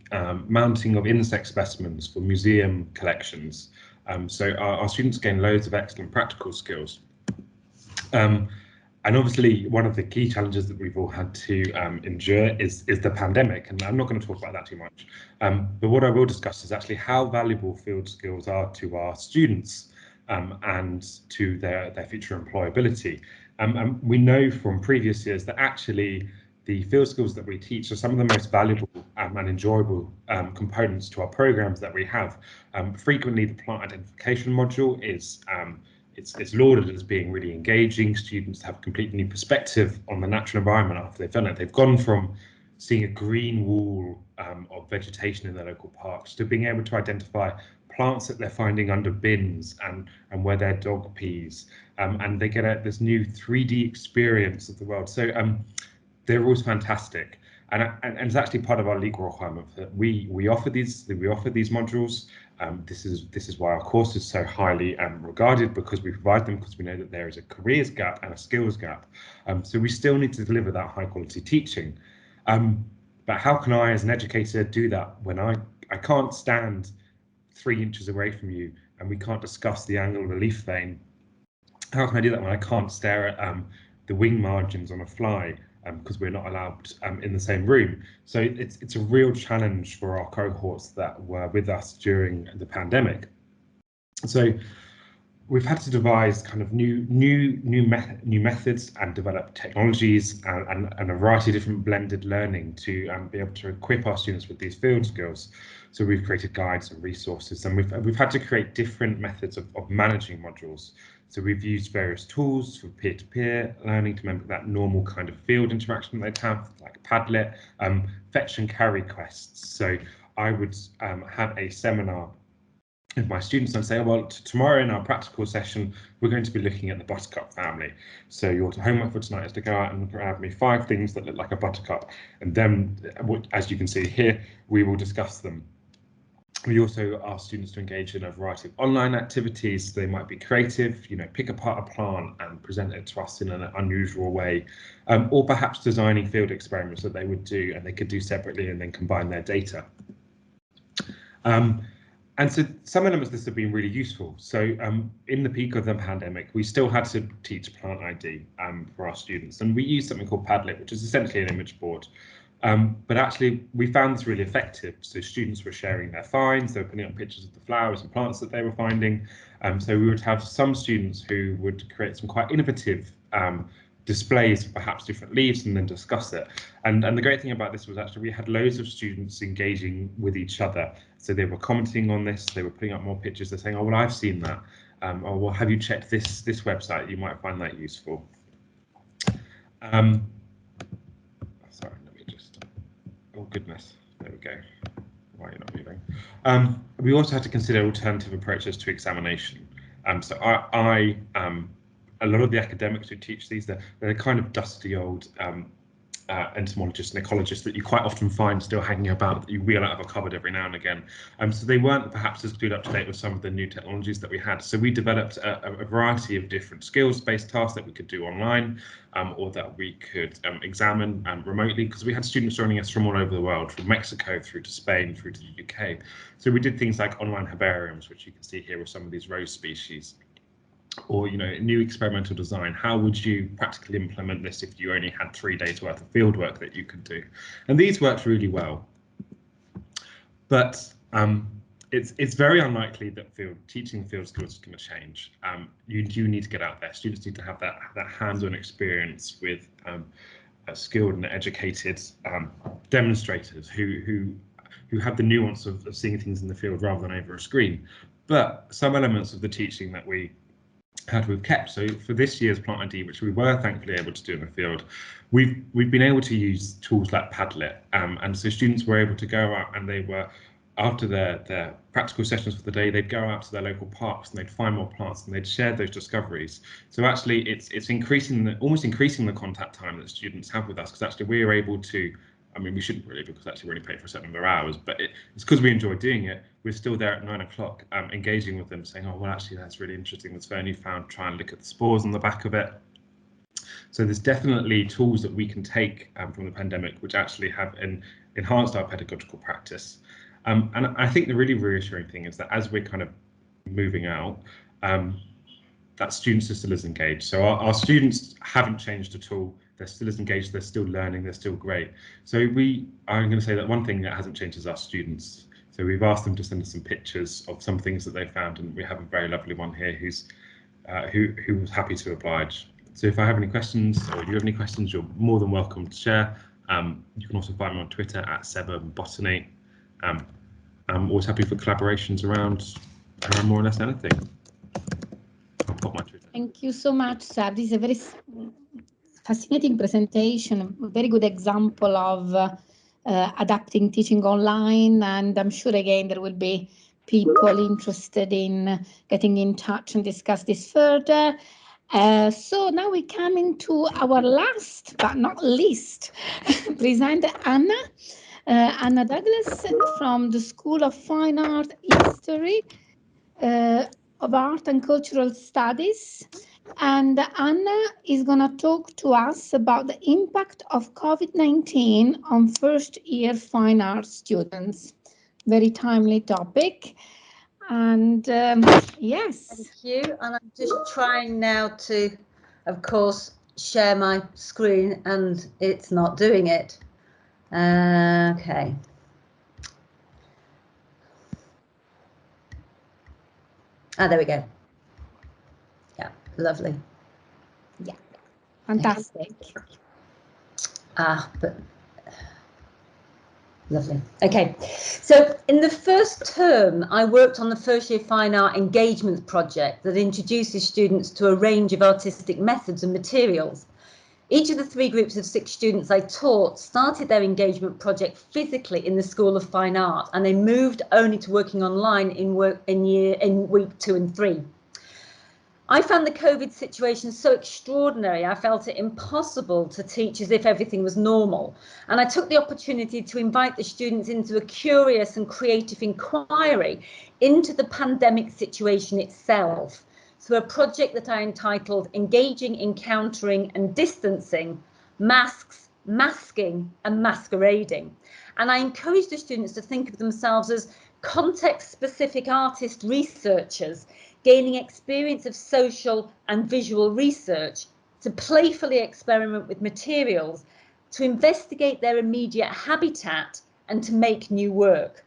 mounting of insect specimens for museum collections. So our students gain loads of excellent practical skills. And obviously, one of the key challenges that we've all had to endure is the pandemic, and I'm not going to talk about that too much. But what I will discuss is actually how valuable field skills are to our students and to their future employability. And we know from previous years that actually the field skills that we teach are some of the most valuable and enjoyable components to our programs that we have. Frequently, the plant identification module is it's lauded as being really engaging. Students have a completely new perspective on the natural environment after they've done it. They've gone from seeing a green wall of vegetation in their local parks to being able to identify plants that they're finding under bins and where their dog pees, and they get this new 3D experience of the world. So they're always fantastic, and it's actually part of our legal requirement that we offer these modules. This is why our course is so highly regarded, because we provide them, because we know that there is a careers gap and a skills gap. So we still need to deliver that high quality teaching. But how can I, as an educator, do that when I can't stand 3 inches away from you and we can't discuss the angle of a leaf vein? How can I do that when I can't stare at the wing margins on a fly because we're not allowed in the same room? So it's a real challenge for our cohorts that were with us during the pandemic. So we've had to devise kind of new methods and develop technologies and a variety of different blended learning to be able to equip our students with these field skills. So we've created guides and resources, and we've had to create different methods of managing modules. So we've used various tools for peer-to-peer learning to mimic that normal kind of field interaction they'd have, like Padlet, fetch and carry quests. So I would have a seminar with my students and say, well, tomorrow in our practical session, we're going to be looking at the buttercup family. So your homework for tonight is to go out and grab me 5 things that look like a buttercup. And then, as you can see here, we will discuss them. We also ask students to engage in a variety of online activities. They might be creative, pick apart a plant and present it to us in an unusual way, or perhaps designing field experiments that they would do and they could do separately and then combine their data. And so some elements of this have been really useful. So in the peak of the pandemic, we still had to teach plant ID for our students. And we used something called Padlet, which is essentially an image board. But actually, we found this really effective. So students were sharing their finds, they were putting up pictures of the flowers and plants that they were finding. So we would have some students who would create some quite innovative displays of perhaps different leaves and then discuss it. And the great thing about this was actually we had loads of students engaging with each other. So they were commenting on this, they were putting up more pictures, they're saying, oh, well, I've seen that. Or well, have you checked this website? You might find that useful. Sorry, let me just, oh goodness, there we go. Why are you not moving? We also had to consider alternative approaches to examination. So a lot of the academics who teach these, they're kind of dusty old entomologists and ecologists that you quite often find still hanging about, that you wheel out of a cupboard every now and again. So they weren't perhaps as glued up to date with some of the new technologies that we had. So we developed a variety of different skills-based tasks that we could do online, or that we could examine remotely, because we had students joining us from all over the world, from Mexico through to Spain, through to the UK. So we did things like online herbariums, which you can see here with some of these rose species. Or, new experimental design. How would you practically implement this if you only had 3 days worth of field work that you could do? And these worked really well. But it's very unlikely that teaching field skills is going to change. You do need to get out there. Students need to have that hands-on experience with skilled and educated demonstrators who have the nuance of seeing things in the field rather than over a screen. But some elements of the teaching that we've kept. So for this year's Plant ID, which we were thankfully able to do in the field, we've been able to use tools like Padlet, and so students were able to go out and they were after their practical sessions for the day, they'd go out to their local parks and they'd find more plants and they'd share those discoveries. So actually it's almost increasing the contact time that students have with us, because actually we're able to, I mean, we shouldn't really, because actually we're only paid for a certain number of hours, but it's because we enjoy doing it. We're still there at 9 o'clock, engaging with them, saying, oh, well, actually, that's really interesting. This fern you found, try and look at the spores on the back of it. So there's definitely tools that we can take from the pandemic, which actually have enhanced our pedagogical practice. And I think the really reassuring thing is that as we're kind of moving out, that students are still as engaged. So our students haven't changed at all. They're still as engaged, they're still learning, they're still great. So I'm going to say that one thing that hasn't changed is our students. So we've asked them to send us some pictures of some things that they found, and we have a very lovely one here who was happy to oblige. So if I have any questions, or you have any questions, you're more than welcome to share. You can also find me on Twitter at @SebBotany. I'm always happy for collaborations around more or less anything. I'll put my Twitter. Thank you so much, Seb. This is a very fascinating presentation, a very good example of adapting teaching online, and I'm sure again there will be people interested in getting in touch and discuss this further. So now we come into our last but not least presenter, Anna Douglas from the School of Fine Art, History of Art and Cultural Studies. And Anna is going to talk to us about the impact of COVID-19 on first-year fine art students. Very timely topic. And yes. Thank you. And I'm just trying now to, of course, share my screen, and it's not doing it. Okay. Ah, there we go. Yeah, lovely. Yeah, fantastic. But lovely. Okay, so in the first term, I worked on the first year fine art engagement project that introduces students to a range of artistic methods and materials. Each of the 3 groups of 6 students I taught started their engagement project physically in the School of Fine Art, and they moved only to working online in week 2 and 3. I found the COVID situation so extraordinary, I felt it impossible to teach as if everything was normal. And I took the opportunity to invite the students into a curious and creative inquiry into the pandemic situation itself, through a project that I entitled Engaging, Encountering and Distancing, Masks, Masking and Masquerading. And I encouraged the students to think of themselves as context-specific artist researchers, gaining experience of social and visual research, to playfully experiment with materials, to investigate their immediate habitat and to make new work.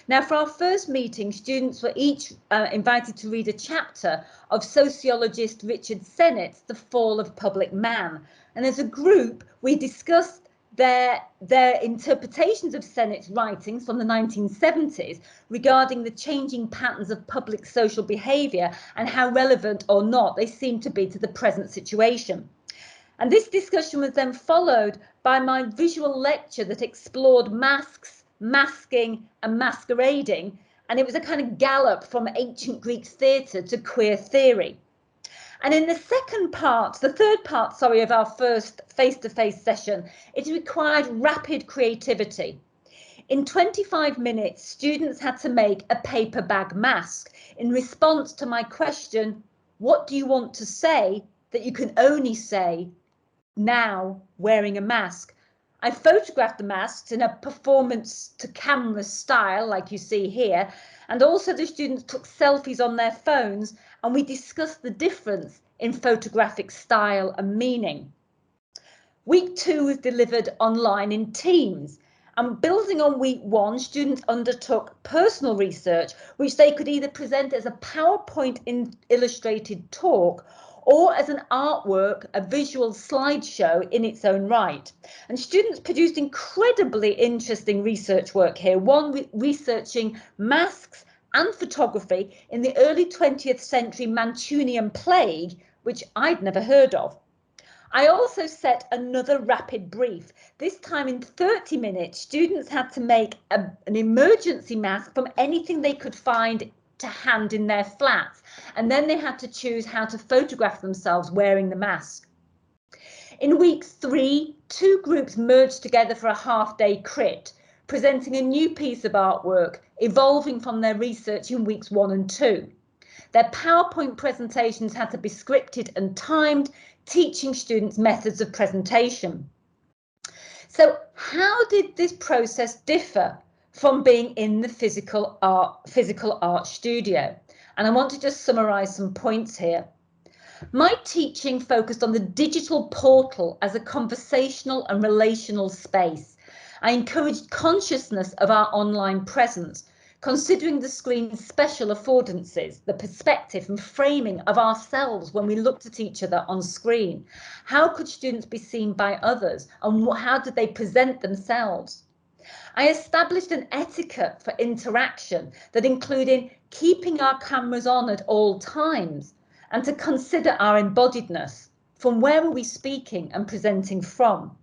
Now, for our first meeting, students were each invited to read a chapter of sociologist Richard Sennett's The Fall of Public Man. And as a group, we discussed their interpretations of Sennett's writings from the 1970s regarding the changing patterns of public social behaviour and how relevant or not they seem to be to the present situation. And this discussion was then followed by my visual lecture that explored masks, masking and masquerading, and it was a kind of gallop from ancient Greek theatre to queer theory. And in the third part, of our first face-to-face session, it required rapid creativity. In 25 minutes, students had to make a paper bag mask in response to my question, what do you want to say that you can only say now wearing a mask? I photographed the masks in a performance to camera style, like you see here, and also the students took selfies on their phones, and we discussed the difference in photographic style and meaning. Week 2 was delivered online in teams, and building on week 1, students undertook personal research, which they could either present as a PowerPoint illustrated talk or as an artwork, a visual slideshow in its own right. And students produced incredibly interesting research work here, one researching masks and photography in the early 20th century Manchurian plague, which I'd never heard of. I also set another rapid brief. This time in 30 minutes, students had to make an emergency mask from anything they could find to hand in their flats. And then they had to choose how to photograph themselves wearing the mask. In week 3, 2 groups merged together for a half-day crit, presenting a new piece of artwork, evolving from their research in weeks 1 and 2. Their PowerPoint presentations had to be scripted and timed, teaching students methods of presentation. So how did this process differ from being in the physical art studio? And I want to just summarise some points here. My teaching focused on the digital portal as a conversational and relational space. I encouraged consciousness of our online presence, considering the screen's special affordances, the perspective and framing of ourselves when we looked at each other on screen. How could students be seen by others, and how did they present themselves? I established an etiquette for interaction that included keeping our cameras on at all times, and to consider our embodiedness. From where are we speaking and presenting from?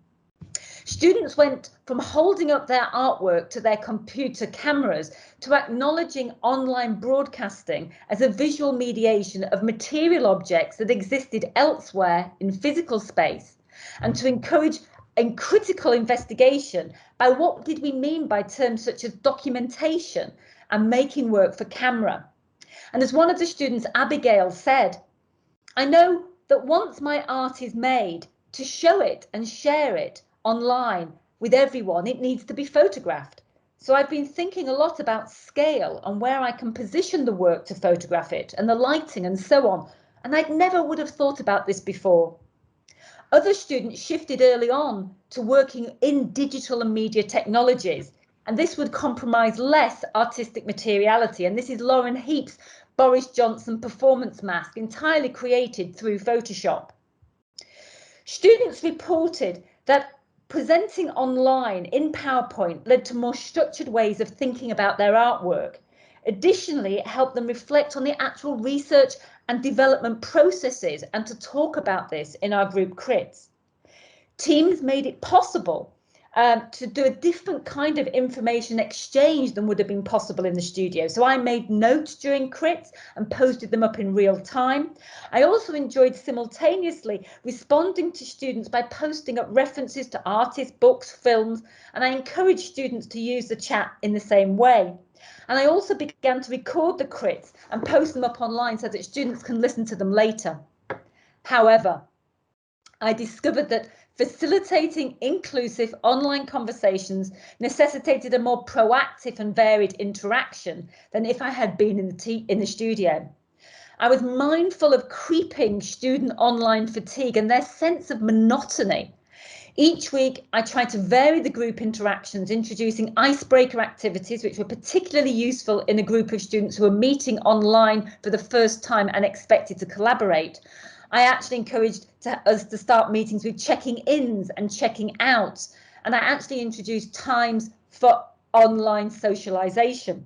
Students went from holding up their artwork to their computer cameras to acknowledging online broadcasting as a visual mediation of material objects that existed elsewhere in physical space, and to encourage a critical investigation by what did we mean by terms such as documentation and making work for camera. And as one of the students, Abigail, said, I know that once my art is made, to show it and share it online with everyone, it needs to be photographed. So I've been thinking a lot about scale and where I can position the work to photograph it and the lighting and so on. And I never would have thought about this before. Other students shifted early on to working in digital and media technologies, and this would compromise less artistic materiality. And this is Lauren Heap's Boris Johnson performance mask, entirely created through Photoshop. Students reported that presenting online in PowerPoint led to more structured ways of thinking about their artwork. Additionally, it helped them reflect on the actual research and development processes and to talk about this in our group crits. Teams made it possible to do a different kind of information exchange than would have been possible in the studio. So I made notes during crits and posted them up in real time. I also enjoyed simultaneously responding to students by posting up references to artists, books, films, and I encouraged students to use the chat in the same way. And I also began to record the crits and post them up online so that students can listen to them later. However, I discovered that facilitating inclusive online conversations necessitated a more proactive and varied interaction than if I had been in the studio. I was mindful of creeping student online fatigue and their sense of monotony. Each week, I tried to vary the group interactions, introducing icebreaker activities, which were particularly useful in a group of students who were meeting online for the first time and expected to collaborate. I actually encouraged us to start meetings with checking ins and checking outs, and I actually introduced times for online socialization.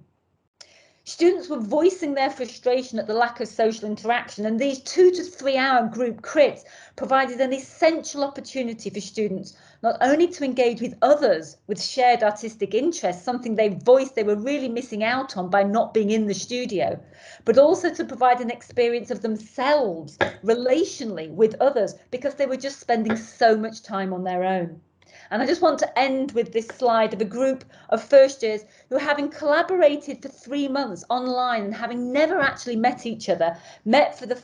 Students were voicing their frustration at the lack of social interaction, and these 2 to 3 hour group crits provided an essential opportunity for students not only to engage with others with shared artistic interests, something they voiced they were really missing out on by not being in the studio, but also to provide an experience of themselves relationally with others because they were just spending so much time on their own. And I just want to end with this slide of a group of first years who, having collaborated for 3 months online and having never actually met each other, met for the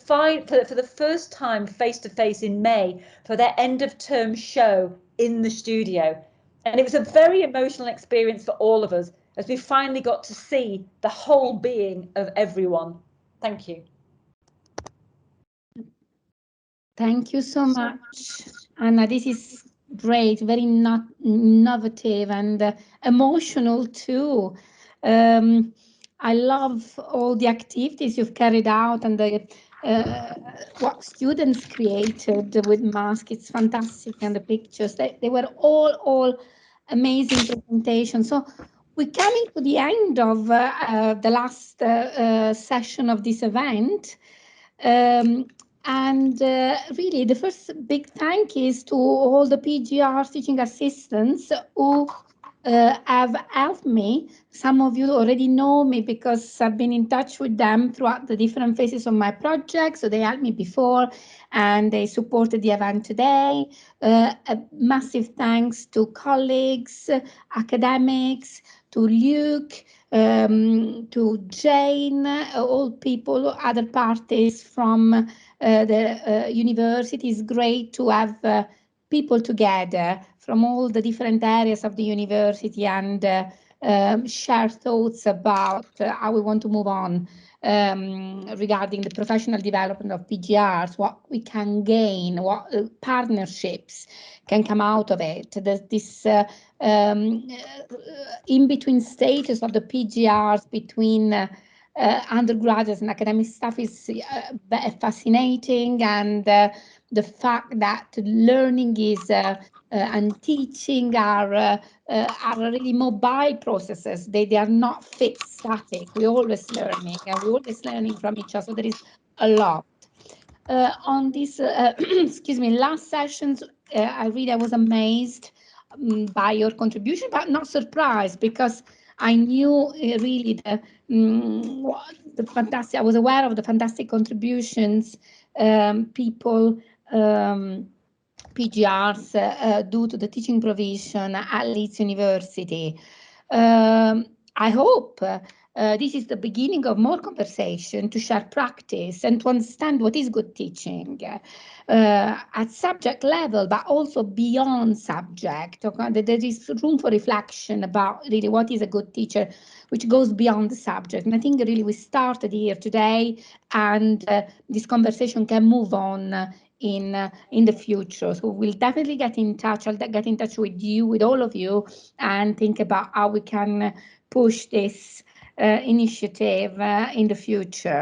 first time face to face in May for their end of term show in the studio. And it was a very emotional experience for all of us as we finally got to see the whole being of everyone. Thank you. Thank you so much, Anna. This is great, very innovative and emotional too. I love all the activities you've carried out and what students created with masks. It's fantastic, and the pictures, they were all amazing presentations. So we're coming to the end of the last session of this event. And really, the first big thank is to all the PGR teaching assistants who have helped me. Some of you already know me because I've been in touch with them throughout the different phases of my project. So they helped me before and they supported the event today. A massive thanks to colleagues, academics, to Luke, to Jane, all people, other parties from the university. It's great to have people together from all the different areas of the university and share thoughts about how we want to move on regarding the professional development of PGRs, what we can gain, what partnerships can come out of it. There's this in-between stages of the PGRs between undergraduates and academic staff is fascinating, and the fact that learning is and teaching are really mobile processes. They are not fixed, static. We're always learning, and we're always learning from each other. So there is a lot. On this, excuse me, last sessions, I was amazed by your contribution, but not surprised, because I knew really the fantastic, I was aware of the fantastic contributions people, PGRs do to the teaching provision at Leeds University. I hope this is the beginning of more conversation to share practice and to understand what is good teaching at subject level, but also beyond subject. Okay? There is room for reflection about really what is a good teacher, which goes beyond the subject. And I think really we started here today, and this conversation can move on in the future. So we'll definitely get in touch. I'll get in touch with you, with all of you, and think about how we can push this initiative in the future.